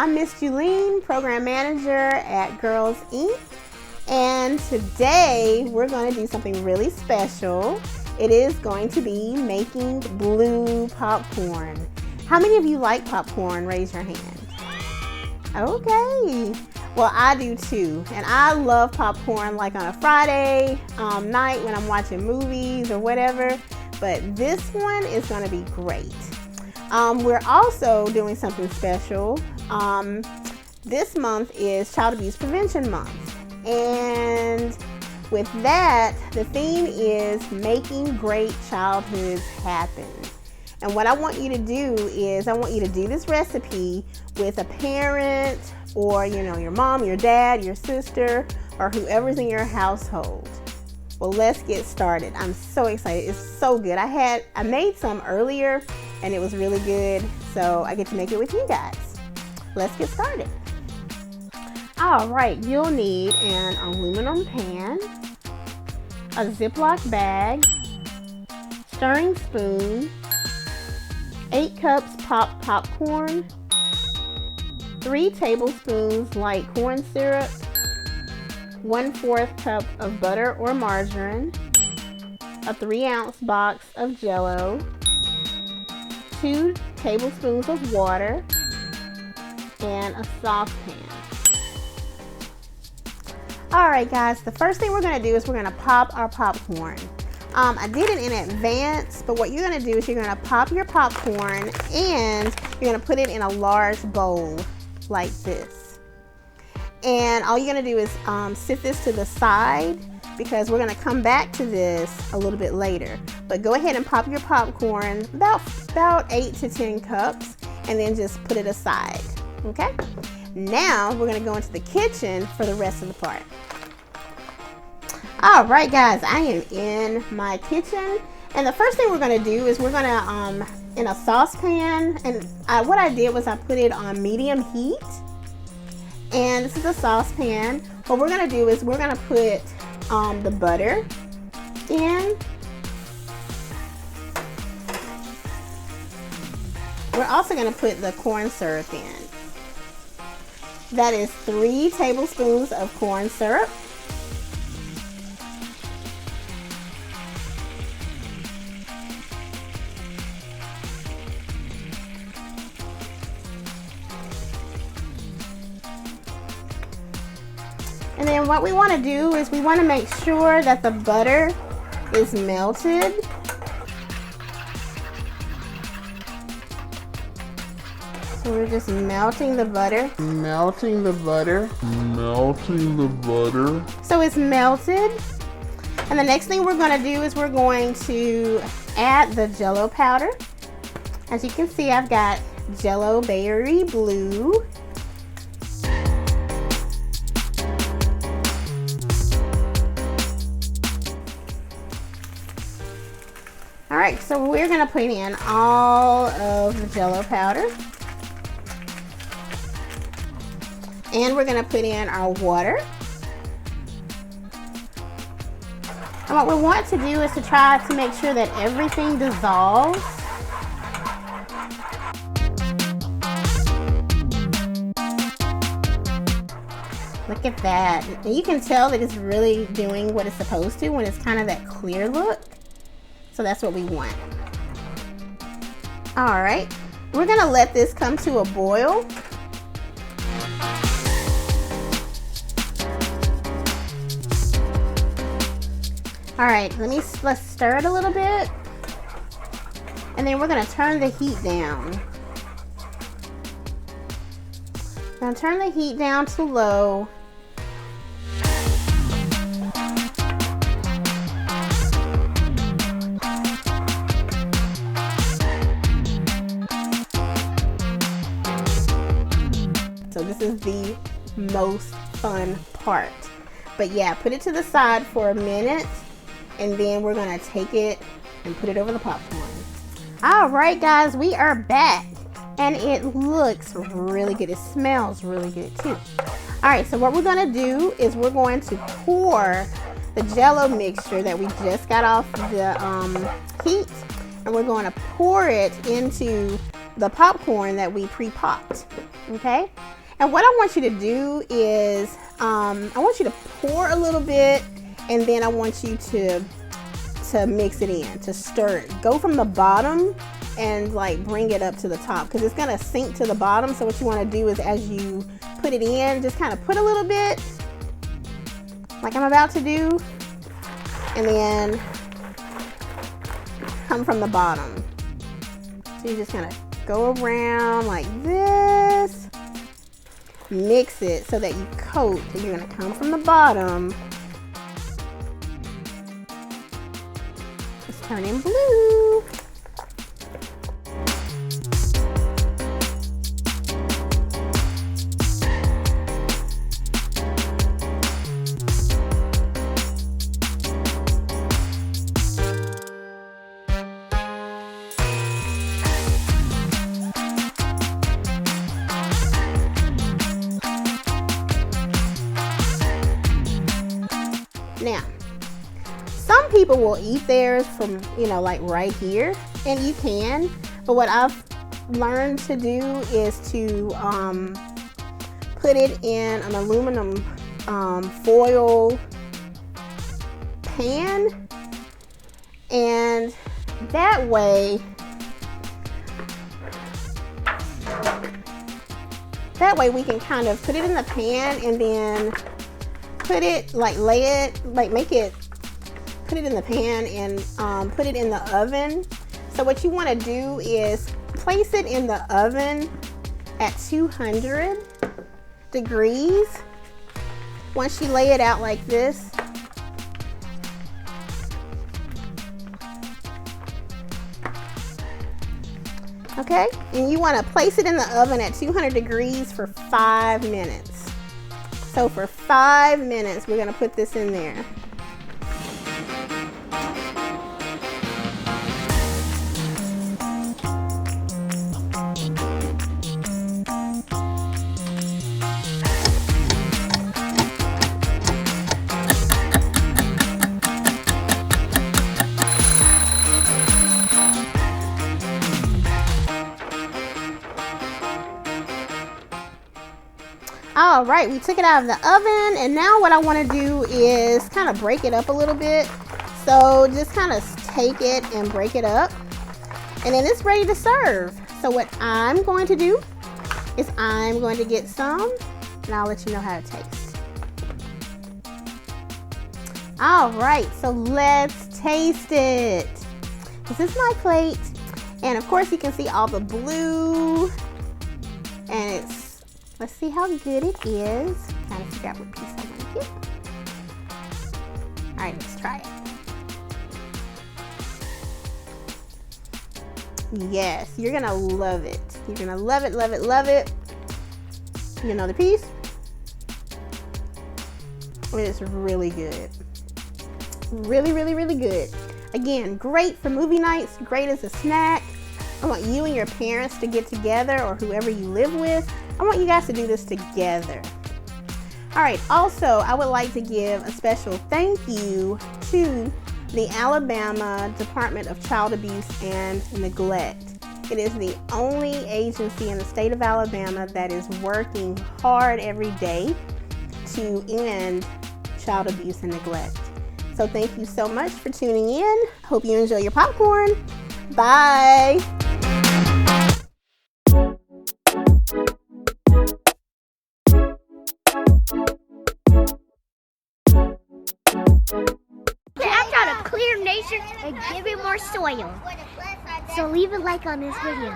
I'm Miss Julean, Program Manager at Girls Inc. And today we're going to do something really special. It is going to be making blue popcorn. How many of you like popcorn? Raise your hand. Okay. Well, I do too. And I love popcorn like on a Friday night when I'm watching movies or whatever. But this one is going to be great. We're also doing something special. This month is Child Abuse Prevention Month. And with that, the theme is making great childhoods happen. And what I want you to do is I want you to do this recipe with a parent or, your mom, your dad, your sister, or whoever's in your household. Well, let's get started. I'm so excited. It's so good. I made some earlier and it was really good. So I get to make it with you guys. Let's get started. All right, you'll need an aluminum pan, a Ziploc bag, stirring spoon, 8 cups popped popcorn, 3 tablespoons light corn syrup, 1/4 cup of butter or margarine, a 3-ounce box of jello, 2 tablespoons of water, and a saucepan. All right, guys, the first thing we're gonna do is we're gonna pop our popcorn. I did it in advance, but what you're gonna do is you're gonna pop your popcorn and you're gonna put it in a large bowl like this. And all you're gonna do is sit this to the side because we're gonna come back to this a little bit later. But go ahead and pop your popcorn, about 8 to 10 cups, and then just put it aside, okay? Now we're gonna go into the kitchen for the rest of the part. All right, guys, I am in my kitchen, and the first thing we're gonna do is we're gonna, in a saucepan, and what I did was I put it on medium heat, and this is a saucepan. What we're gonna do is we're gonna put the butter in. We're also gonna put the corn syrup in. That is 3 tablespoons of corn syrup. And then what we want to do is we want to make sure that the butter is melted. So we're just melting the butter. Melting the butter. Melting the butter. So it's melted. And the next thing we're going to do is we're going to add the jello powder. As you can see, I've got Jello Berry Blue. All right, so we're gonna put in all of the jello powder. And we're gonna put in our water. And what we want to do is to try to make sure that everything dissolves. Look at that. And you can tell that it's really doing what it's supposed to when it's kind of that clear look. So that's what we want. All right, we're gonna let this come to a boil. All right, let's stir it a little bit. And then we're gonna turn the heat down. Now turn the heat down to low. So this is the most fun part. But yeah, put it to the side for a minute and then we're gonna take it and put it over the popcorn. All right, guys, we are back and it looks really good. It smells really good too. All right, so what we're gonna do is we're going to pour the jello mixture that we just got off the heat, and we're going to pour it into the popcorn that we pre-popped, okay? And what I want you to do is, I want you to pour a little bit, and then I want you to mix it in, to stir it. Go from the bottom and like bring it up to the top, because it's gonna sink to the bottom. So what you want to do is, as you put it in, just kind of put a little bit, like I'm about to do, and then come from the bottom. So you just kind of go around like this, mix it so that you coat. And you're gonna come from the bottom. It's turning blue. Now, some people will eat theirs from, like right here, and you can, but what I've learned to do is to put it in an aluminum foil pan, and that way we can kind of put it in the pan and then put it, put it in the pan and put it in the oven. So what you want to do is place it in the oven at 200 degrees. Once you lay it out like this, okay, and you want to place it in the oven at 200 degrees for 5 minutes. So for 5 minutes, we're going to put this in there. All right, we took it out of the oven, and now what I want to do is kind of break it up a little bit. So just kind of take it and break it up, and then it's ready to serve. So what I'm going to do is I'm going to get some, and I'll let you know how it tastes. All right, so let's taste it. This is my plate, and of course you can see all the blue, and let's see how good it is. Kind of figure out what piece I want to get. All right, let's try it. Yes, you're gonna love it. You're gonna love it, love it, love it. Get another piece. It is really good. Really, really, really good. Again, great for movie nights, great as a snack. I want you and your parents to get together, or whoever you live with. I want you guys to do this together. All right, also, I would like to give a special thank you to the Alabama Department of Child Abuse and Neglect. It is the only agency in the state of Alabama that is working hard every day to end child abuse and neglect. So thank you so much for tuning in. Hope you enjoy your popcorn. Bye. I'm trying to clear nature and give it more soil. So leave a like on this video.